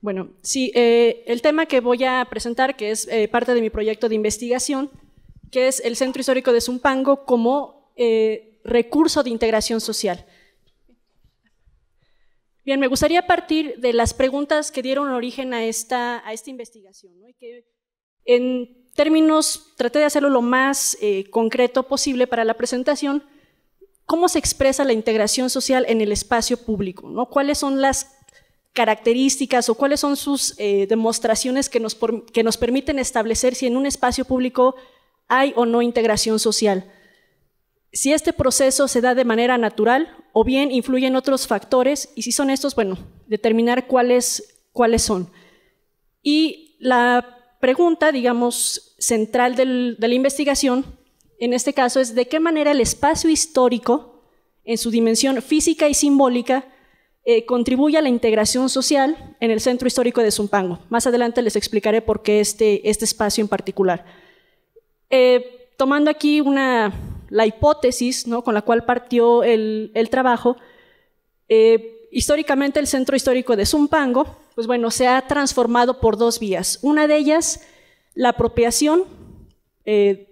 Bueno, sí, el tema que voy a presentar, que es parte de mi proyecto de investigación, que es el Centro Histórico de Zumpango como recurso de integración social. Bien, me gustaría partir de las preguntas que dieron origen a esta investigación, ¿no? Y que en términos, traté de hacerlo lo más concreto posible para la presentación. ¿Cómo se expresa la integración social en el espacio público, ¿no? ¿Cuáles son las características o cuáles son sus demostraciones que nos permiten establecer si en un espacio público hay o no integración social? Si este proceso se da de manera natural o bien influyen otros factores, y si son estos, bueno, determinar cuáles son. Y la pregunta, digamos, central de la investigación, en este caso, es de qué manera el espacio histórico, en su dimensión física y simbólica, contribuye a la integración social en el Centro Histórico de Zumpango. Más adelante les explicaré por qué este espacio en particular. Tomando aquí la hipótesis, ¿no?, con la cual partió el trabajo, históricamente el Centro Histórico de Zumpango, pues bueno, se ha transformado por dos vías. Una de ellas, la apropiación de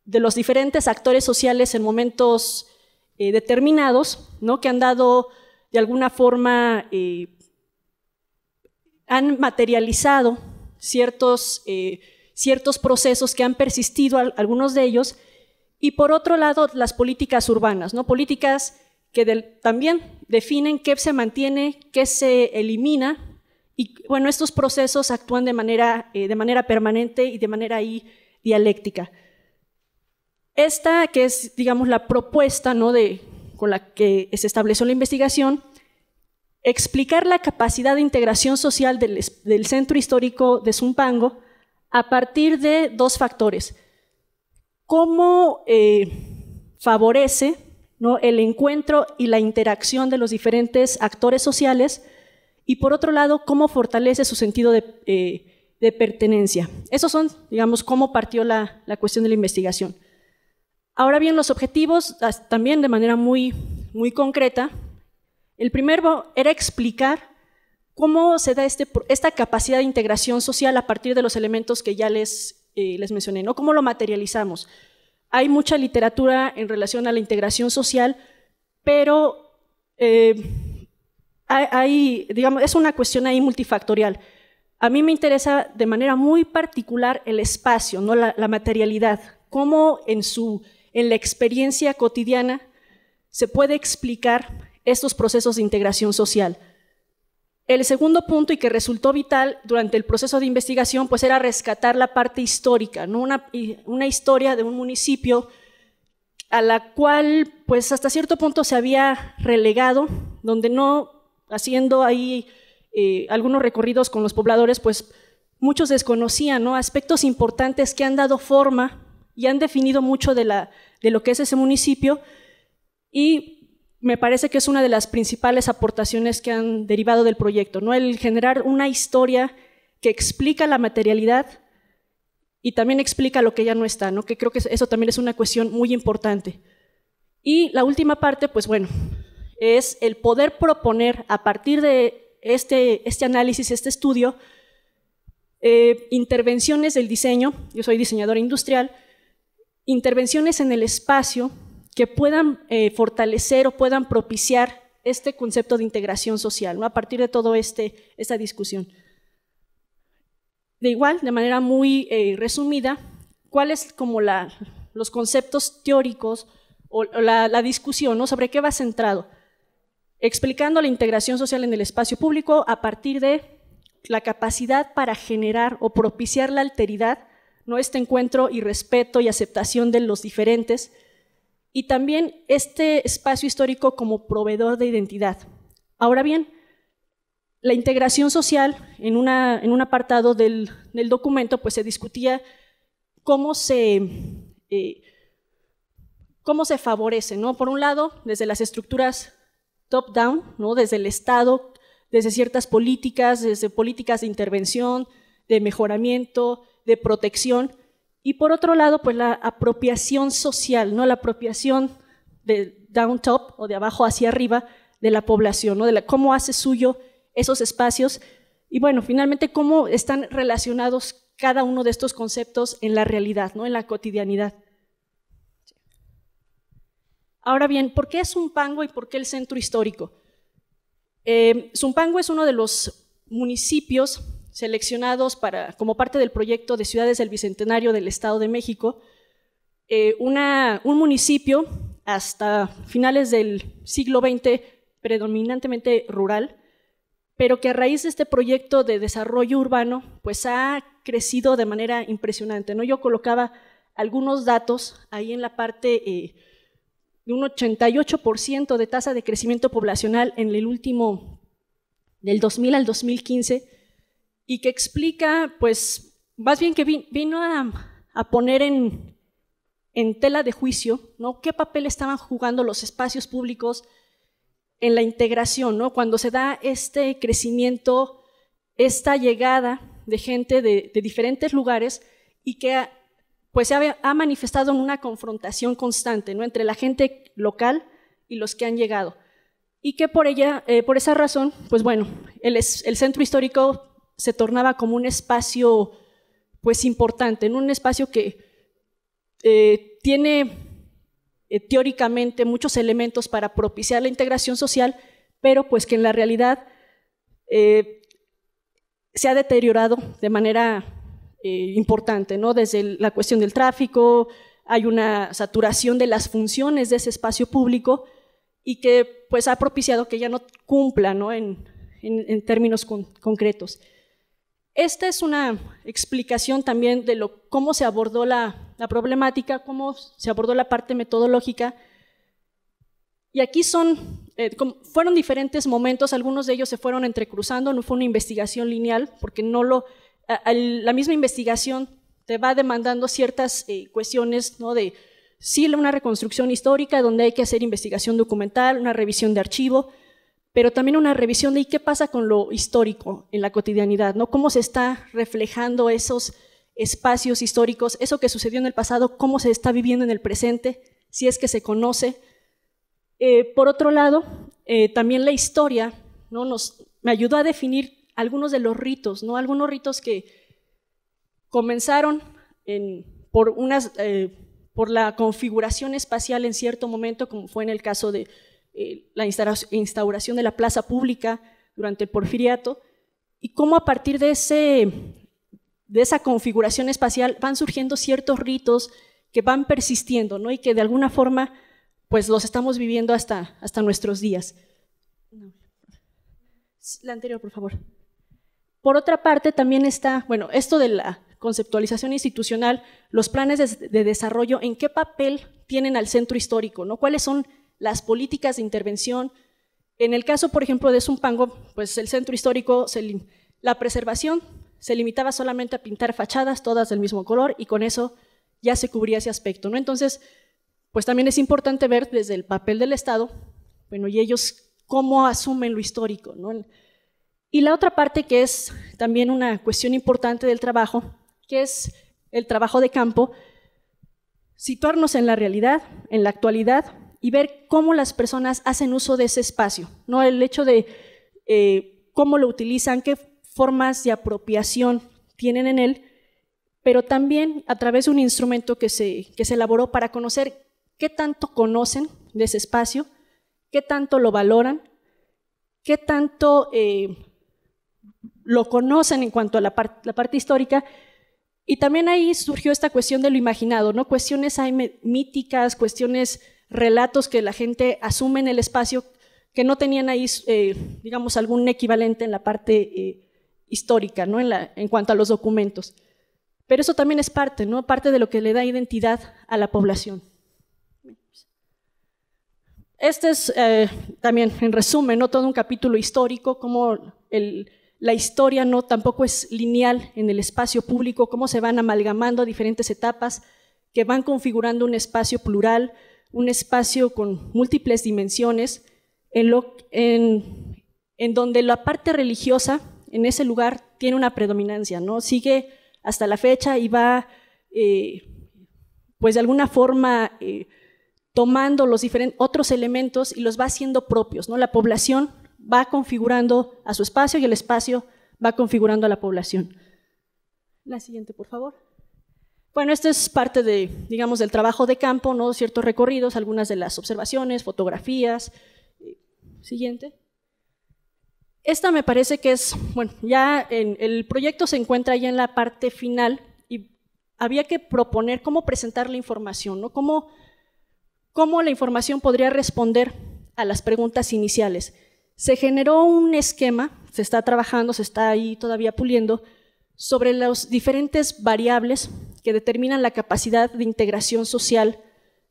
los diferentes actores sociales en momentos determinados, ¿no?, que han dado de alguna forma, han materializado ciertos procesos que han persistido, algunos de ellos, y por otro lado las políticas urbanas, ¿no?, políticas que también definen qué se mantiene, qué se elimina, y bueno, estos procesos actúan de manera permanente y de manera dialéctica. Esta que es, digamos, la propuesta, ¿no?, con la que se estableció la investigación, explicar la capacidad de integración social del Centro Histórico de Zumpango a partir de dos factores. Cómo favorece, ¿no?, el encuentro y la interacción de los diferentes actores sociales, y por otro lado, cómo fortalece su sentido de pertenencia. Esos son, digamos, cómo partió la cuestión de la investigación. Ahora bien, los objetivos, también de manera muy concreta, el primero era explicar cómo se da esta capacidad de integración social a partir de los elementos que ya les mencioné, ¿no? ¿Cómo lo materializamos? Hay mucha literatura en relación a la integración social, pero digamos, es una cuestión ahí multifactorial. A mí me interesa de manera muy particular el espacio, ¿no?, la materialidad, cómo en la experiencia cotidiana se puede explicar estos procesos de integración social. El segundo punto, y que resultó vital durante el proceso de investigación, pues era rescatar la parte histórica, ¿no?, una historia de un municipio a la cual pues hasta cierto punto se había relegado, donde no, haciendo ahí algunos recorridos con los pobladores, pues muchos desconocían, ¿no?, aspectos importantes que han dado forma y han definido mucho de lo que es ese municipio, y me parece que es una de las principales aportaciones que han derivado del proyecto, ¿no?, el generar una historia que explica la materialidad y también explica lo que ya no está, ¿no?, que creo que eso también es una cuestión muy importante. Y la última parte, pues bueno, es el poder proponer a partir de este análisis, este estudio, intervenciones del diseño. Yo soy diseñadora industrial, intervenciones en el espacio que puedan fortalecer o puedan propiciar este concepto de integración social, ¿no?, a partir de todo esta discusión. De manera muy resumida, ¿cuáles como los conceptos teóricos o la discusión, ¿no?, sobre qué va centrado? Explicando la integración social en el espacio público a partir de la capacidad para generar o propiciar la alteridad, ¿no?, este encuentro y respeto y aceptación de los diferentes, y también este espacio histórico como proveedor de identidad. Ahora bien, la integración social, en un apartado del documento, pues se discutía cómo se favorece, ¿no?, por un lado, desde las estructuras top-down, ¿no?, desde el Estado, desde ciertas políticas, desde políticas de intervención, de mejoramiento, de protección, y por otro lado, pues la apropiación social, ¿no?, la apropiación de down-top o de abajo hacia arriba de la población, ¿no?, cómo hace suyo esos espacios Y bueno, finalmente, cómo están relacionados cada uno de estos conceptos en la realidad, ¿no? En la cotidianidad. Ahora bien, ¿por qué Zumpango y por qué el centro histórico? Zumpango es uno de los municipios seleccionados como parte del proyecto de Ciudades del Bicentenario del Estado de México, un municipio hasta finales del siglo XX predominantemente rural, pero que a raíz de este proyecto de desarrollo urbano pues ha crecido de manera impresionante, ¿no? Yo colocaba algunos datos ahí en la parte de un 88% de tasa de crecimiento poblacional en el último, del 2000 al 2015, y que explica, pues, más bien que vino a poner en tela de juicio, ¿no? ¿Qué papel estaban jugando los espacios públicos en la integración, ¿no? Cuando se da este crecimiento, esta llegada de gente de diferentes lugares y que pues se ha manifestado en una confrontación constante, ¿no? Entre la gente local y los que han llegado. Y que por esa razón, pues bueno, el centro histórico se tornaba como un espacio pues importante, ¿no? Un espacio que tiene teóricamente muchos elementos para propiciar la integración social, pero pues que en la realidad se ha deteriorado de manera importante, ¿no? Desde la cuestión del tráfico, hay una saturación de las funciones de ese espacio público y que pues ha propiciado que ya no cumpla, ¿no? en términos concretos. Esta es una explicación también de cómo se abordó la problemática, cómo se abordó la parte metodológica. Y aquí fueron diferentes momentos, algunos de ellos se fueron entrecruzando, no fue una investigación lineal, porque la misma investigación te va demandando ciertas cuestiones, ¿no? De sí, una reconstrucción histórica donde hay que hacer investigación documental, una revisión de archivo, pero también una revisión de qué pasa con lo histórico en la cotidianidad, ¿no? Cómo se está reflejando esos espacios históricos, eso que sucedió en el pasado, cómo se está viviendo en el presente, si es que se conoce. Por otro lado, también la historia, ¿no? Me ayudó a definir algunos de los ritos, ¿no? Algunos ritos que comenzaron por la configuración espacial en cierto momento, como fue en el caso de la instauración de la plaza pública durante el Porfiriato, y cómo a partir de esa configuración espacial van surgiendo ciertos ritos que van persistiendo, ¿no? Y que de alguna forma pues los estamos viviendo hasta nuestros días. La anterior, por favor. Por otra parte, también está, bueno, esto de la conceptualización institucional, los planes de desarrollo, ¿en qué papel tienen al centro histórico, ¿no? ¿Cuáles son las políticas de intervención? En el caso, por ejemplo, de Zumpango, pues el centro histórico, la preservación se limitaba solamente a pintar fachadas, todas del mismo color, y con eso ya se cubría ese aspecto, ¿no? Entonces, pues también es importante ver desde el papel del Estado, bueno, y ellos cómo asumen lo histórico, ¿no? Y la otra parte que es también una cuestión importante del trabajo, que es el trabajo de campo, situarnos en la realidad, en la actualidad, y ver cómo las personas hacen uso de ese espacio, ¿no? El hecho de cómo lo utilizan, qué formas de apropiación tienen en él, pero también a través de un instrumento que se elaboró para conocer qué tanto conocen de ese espacio, qué tanto lo valoran, qué tanto lo conocen en cuanto a la parte histórica. Y también ahí surgió esta cuestión de lo imaginado, ¿no? Cuestiones míticas, cuestiones, relatos que la gente asume en el espacio que no tenían ahí, digamos, algún equivalente en la parte histórica, ¿no? En cuanto a los documentos. Pero eso también es parte, ¿no? Parte de lo que le da identidad a la población. Este es también, en resumen, ¿no? Todo un capítulo histórico, cómo la historia tampoco es lineal en el espacio público, cómo se van amalgamando diferentes etapas que van configurando un espacio plural, un espacio con múltiples dimensiones, en donde la parte religiosa en ese lugar tiene una predominancia, ¿no? Sigue hasta la fecha y va, pues de alguna forma, tomando los otros elementos y los va haciendo propios, ¿no? La población va configurando a su espacio y el espacio va configurando a la población. La siguiente, por favor. Bueno, esto es parte de, digamos, del trabajo de campo, ¿no? Ciertos recorridos, algunas de las observaciones, fotografías. Siguiente. Esta me parece que es, bueno, ya el proyecto se encuentra ya en la parte final y había que proponer cómo presentar la información, ¿no? Cómo la información podría responder a las preguntas iniciales. Se generó un esquema, se está trabajando, se está ahí todavía puliendo, sobre las diferentes variables que determinan la capacidad de integración social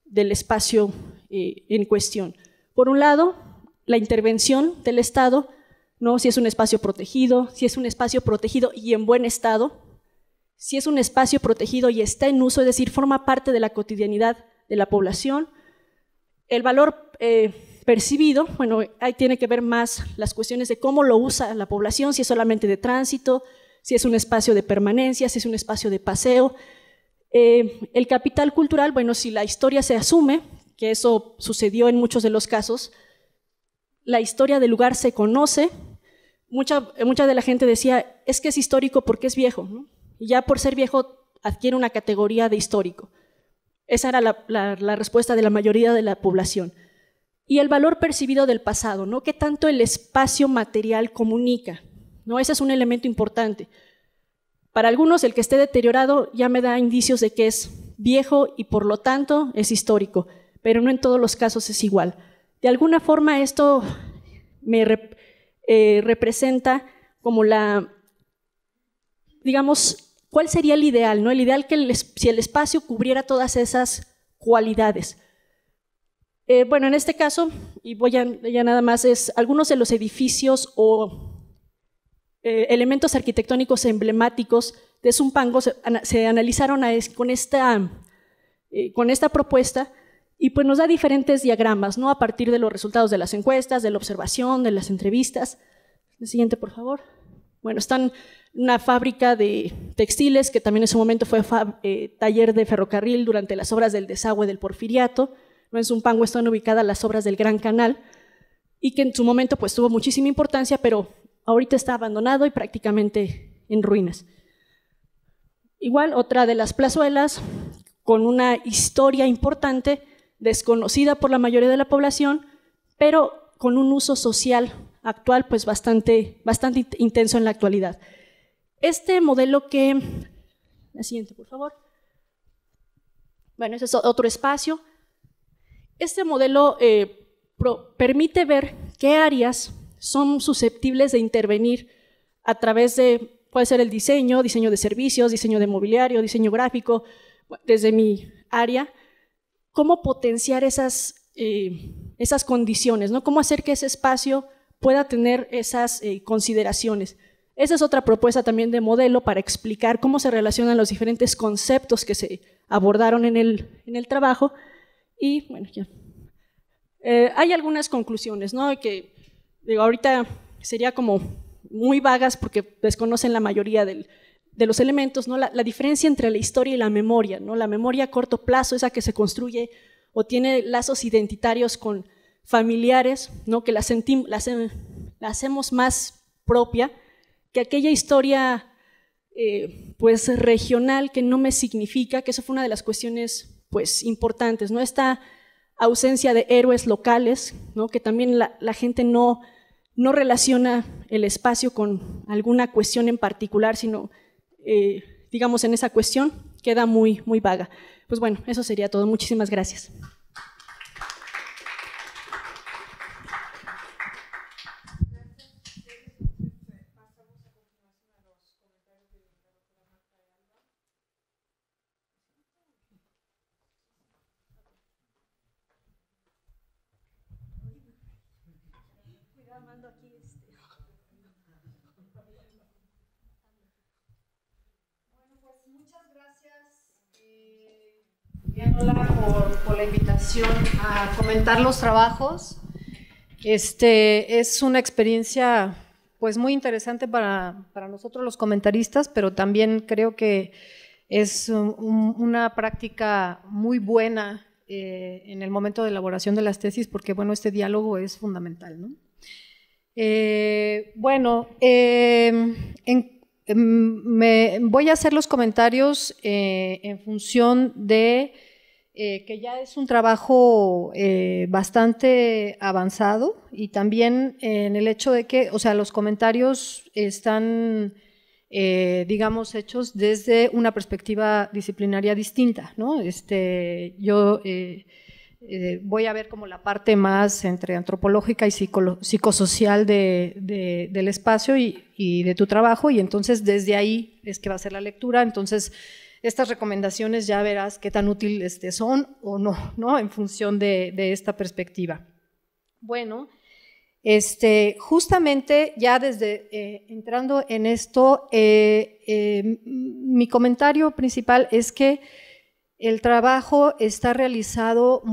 del espacio en cuestión. Por un lado, la intervención del Estado, ¿no? Si es un espacio protegido, si es un espacio protegido y en buen estado, si es un espacio protegido y está en uso, es decir, forma parte de la cotidianidad de la población. El valor percibido, bueno, ahí tiene que ver más las cuestiones de cómo lo usa la población, si es solamente de tránsito, si es un espacio de permanencia, si es un espacio de paseo. El capital cultural, bueno, si la historia se asume, que eso sucedió en muchos de los casos, la historia del lugar se conoce, mucha de la gente decía, es que es histórico porque es viejo, ¿no? Y ya por ser viejo adquiere una categoría de histórico. Esa era la respuesta de la mayoría de la población. Y el valor percibido del pasado, ¿no? ¿Qué tanto el espacio material comunica? ¿No? Ese es un elemento importante. Para algunos, el que esté deteriorado ya me da indicios de que es viejo y por lo tanto es histórico, pero no en todos los casos es igual. De alguna forma esto me representa como digamos, ¿cuál sería el ideal? ¿No? El ideal que si el espacio cubriera todas esas cualidades. Bueno, en este caso, y voy ya nada más, es algunos de los edificios o elementos arquitectónicos emblemáticos de Zumpango se analizaron con esta propuesta y pues nos da diferentes diagramas, ¿no? A partir de los resultados de las encuestas, de la observación, de las entrevistas. El siguiente, por favor. Bueno, están una fábrica de textiles que también en su momento fue taller de ferrocarril durante las obras del desagüe del Porfiriato. En Zumpango están ubicadas las obras del Gran Canal y que en su momento pues tuvo muchísima importancia, pero ahorita está abandonado y prácticamente en ruinas. Igual, otra de las plazuelas con una historia importante, desconocida por la mayoría de la población, pero con un uso social actual pues bastante intenso en la actualidad. Este modelo que… La siguiente, por favor. Bueno, ese es otro espacio. Este modelo permite ver qué áreas son susceptibles de intervenir a través de, puede ser el diseño de servicios, diseño de mobiliario, diseño gráfico, desde mi área, cómo potenciar esas condiciones, ¿no? Cómo hacer que ese espacio pueda tener esas consideraciones. Esa es otra propuesta también de modelo para explicar cómo se relacionan los diferentes conceptos que se abordaron en el trabajo. Y bueno, ya. Hay algunas conclusiones, ¿no? Que digo, ahorita sería como muy vagas porque desconocen la mayoría de los elementos, ¿no? La diferencia entre la historia y la memoria, ¿no? La memoria a corto plazo, esa que se construye o tiene lazos identitarios con familiares, ¿no? Que la hacemos más propia que aquella historia pues regional que no me significa, que eso fue una de las cuestiones pues importantes, ¿no? Esta ausencia de héroes locales, ¿no? Que también la gente no relaciona el espacio con alguna cuestión en particular, sino, digamos, en esa cuestión queda muy vaga. Pues bueno, eso sería todo. Muchísimas gracias. Por la invitación a comentar los trabajos. Es una experiencia pues muy interesante para nosotros los comentaristas, pero también creo que es una práctica muy buena en el momento de elaboración de las tesis, porque bueno, este diálogo es fundamental, ¿no? voy a hacer los comentarios en función de que ya es un trabajo bastante avanzado, y también en el hecho de que, o sea, los comentarios están, digamos, hechos desde una perspectiva disciplinaria distinta, ¿no? Yo voy a ver como la parte más entre antropológica y psicosocial del espacio y de tu trabajo, y entonces desde ahí es que va a ser la lectura. Entonces estas recomendaciones ya verás qué tan útiles son o no, ¿no? En función de esta perspectiva. Bueno, justamente ya desde entrando en esto, mi comentario principal es que el trabajo está realizado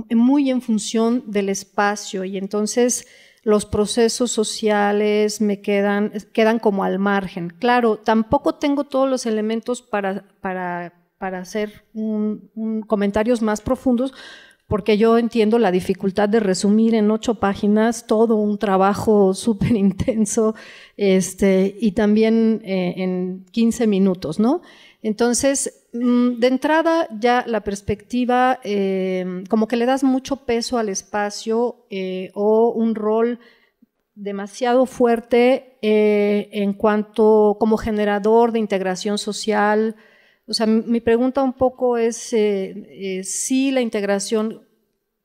muy en función del espacio, y entonces los procesos sociales me quedan como al margen. Claro, tampoco tengo todos los elementos para hacer comentarios más profundos, porque yo entiendo la dificultad de resumir en 8 páginas todo un trabajo súper intenso, y también en 15 minutos, ¿no? Entonces, de entrada ya la perspectiva, como que le das mucho peso al espacio o un rol demasiado fuerte en cuanto como generador de integración social. O sea, mi pregunta un poco es si la integración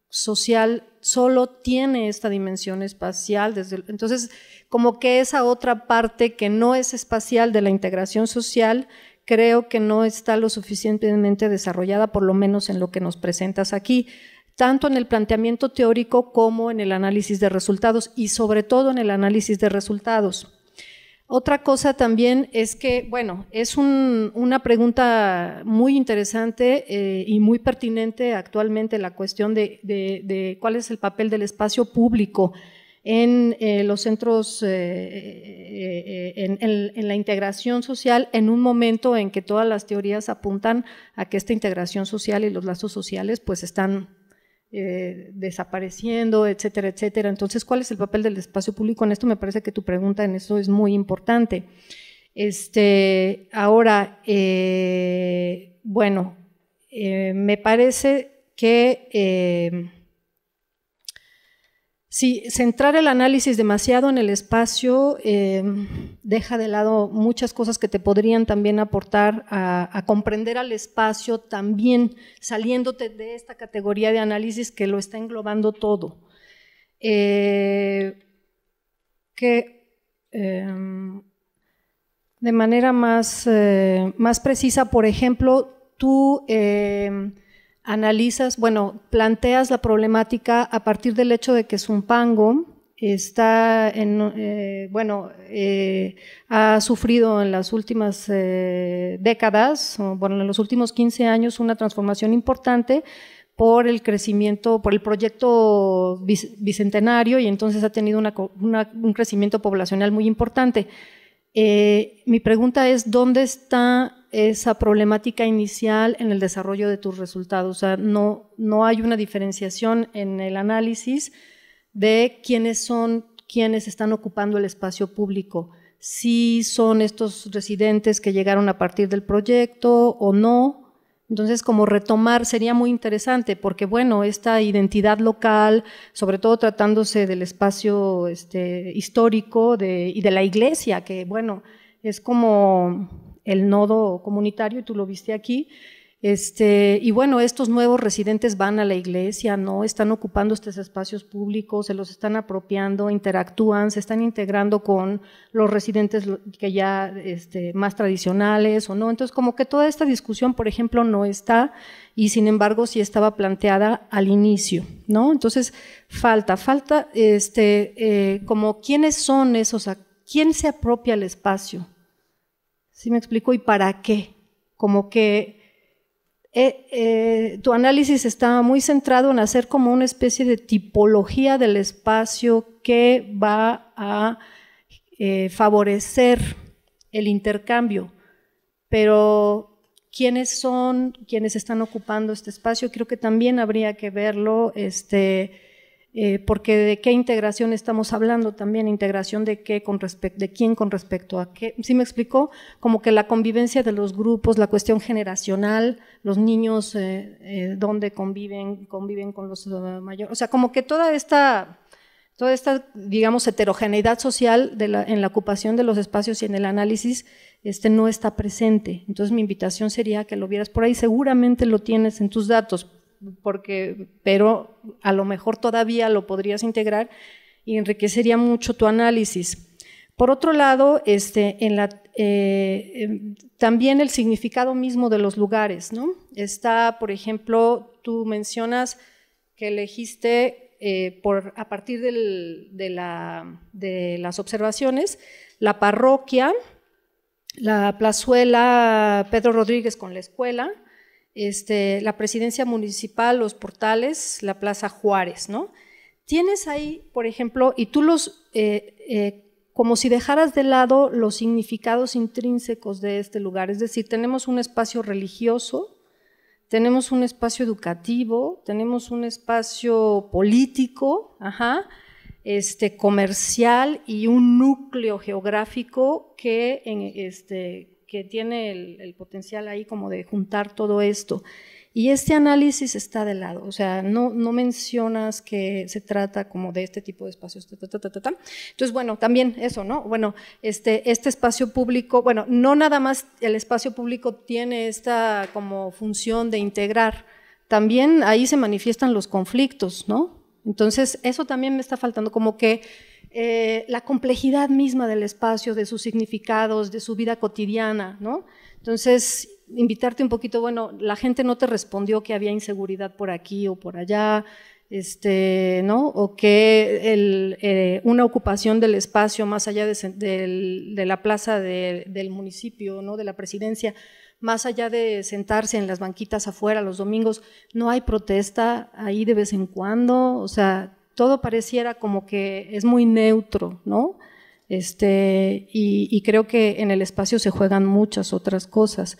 social solo tiene esta dimensión espacial. Entonces, como que esa otra parte que no es espacial de la integración social, creo que no está lo suficientemente desarrollada, por lo menos en lo que nos presentas aquí, tanto en el planteamiento teórico como en el análisis de resultados, y sobre todo en el análisis de resultados. Otra cosa también es que, bueno, es una pregunta muy interesante y muy pertinente actualmente, la cuestión de cuál es el papel del espacio público en los centros, en la integración social, en un momento en que todas las teorías apuntan a que esta integración social y los lazos sociales pues están desapareciendo, etcétera, etcétera. Entonces, ¿cuál es el papel del espacio público en esto? Me parece que tu pregunta en eso es muy importante. Ahora, bueno, me parece que si centrar el análisis demasiado en el espacio deja de lado muchas cosas que te podrían también aportar a comprender al espacio, también saliéndote de esta categoría de análisis que lo está englobando todo. De manera más precisa, por ejemplo, tú analizas, bueno, planteas la problemática a partir del hecho de que Zumpango está ha sufrido en las últimas décadas, bueno, en los últimos 15 años, una transformación importante por el crecimiento, por el proyecto bicentenario, y entonces ha tenido un crecimiento poblacional muy importante. Mi pregunta es, ¿dónde está esa problemática inicial en el desarrollo de tus resultados? O sea, no hay una diferenciación en el análisis de quiénes son quienes están ocupando el espacio público, si son estos residentes que llegaron a partir del proyecto o no. Entonces, como retomar sería muy interesante, porque bueno, esta identidad local, sobre todo tratándose del espacio histórico y de la iglesia, que bueno, es como el nodo comunitario, y tú lo viste aquí, y bueno, estos nuevos residentes van a la iglesia, ¿no? Están ocupando estos espacios públicos, se los están apropiando, interactúan, se están integrando con los residentes que ya más tradicionales o no. Entonces, como que toda esta discusión, por ejemplo, no está, y sin embargo sí estaba planteada al inicio, ¿no? Entonces, falta como quiénes son esos, quién se apropia el espacio, ¿sí me explico? ¿Y para qué? Como que tu análisis está muy centrado en hacer como una especie de tipología del espacio que va a favorecer el intercambio, pero ¿quiénes son quienes están ocupando este espacio? Creo que también habría que verlo porque de qué integración estamos hablando también, integración de qué de quién con respecto a qué. ¿Sí me explicó? Como que la convivencia de los grupos, la cuestión generacional, los niños dónde conviven con los mayores, o sea, como que toda esta, digamos, heterogeneidad social en la ocupación de los espacios y en el análisis no está presente. Entonces mi invitación sería que lo vieras por ahí, seguramente lo tienes en tus datos, pero a lo mejor todavía lo podrías integrar y enriquecería mucho tu análisis. Por otro lado, también el significado mismo de los lugares, ¿no? Está, por ejemplo, tú mencionas que elegiste a partir de las observaciones, la parroquia, la plazuela Pedro Rodríguez con la escuela, la presidencia municipal, los portales, la Plaza Juárez, ¿no? Tienes ahí, por ejemplo, y tú como si dejaras de lado los significados intrínsecos de este lugar, es decir, tenemos un espacio religioso, tenemos un espacio educativo, tenemos un espacio político, comercial y un núcleo geográfico que tiene el potencial ahí como de juntar todo esto. Y este análisis está de lado, o sea, no mencionas que se trata como de este tipo de espacios. Entonces, bueno, también eso, ¿no? Bueno, este espacio público, bueno, no nada más el espacio público tiene esta como función de integrar, también ahí se manifiestan los conflictos, ¿no? Entonces, eso también me está faltando, como que la complejidad misma del espacio, de sus significados, de su vida cotidiana, ¿no? Entonces, invitarte un poquito, bueno, la gente no te respondió que había inseguridad por aquí o por allá, ¿no? O que una ocupación del espacio más allá de la plaza del municipio, ¿no? De la presidencia, más allá de sentarse en las banquitas afuera los domingos, no hay protesta ahí de vez en cuando, o sea, todo pareciera como que es muy neutro, ¿no? Y creo que en el espacio se juegan muchas otras cosas.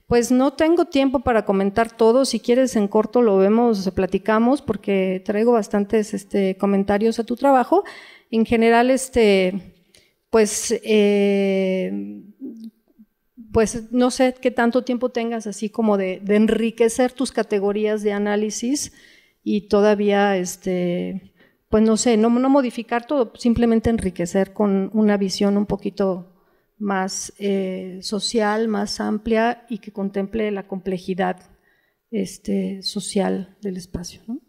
Pues no tengo tiempo para comentar todo, si quieres en corto lo vemos, platicamos, porque traigo bastantes comentarios a tu trabajo. En general, pues no sé qué tanto tiempo tengas así como de enriquecer tus categorías de análisis y todavía, pues no sé, no modificar todo, simplemente enriquecer con una visión un poquito más social, más amplia y que contemple la complejidad social del espacio, ¿no?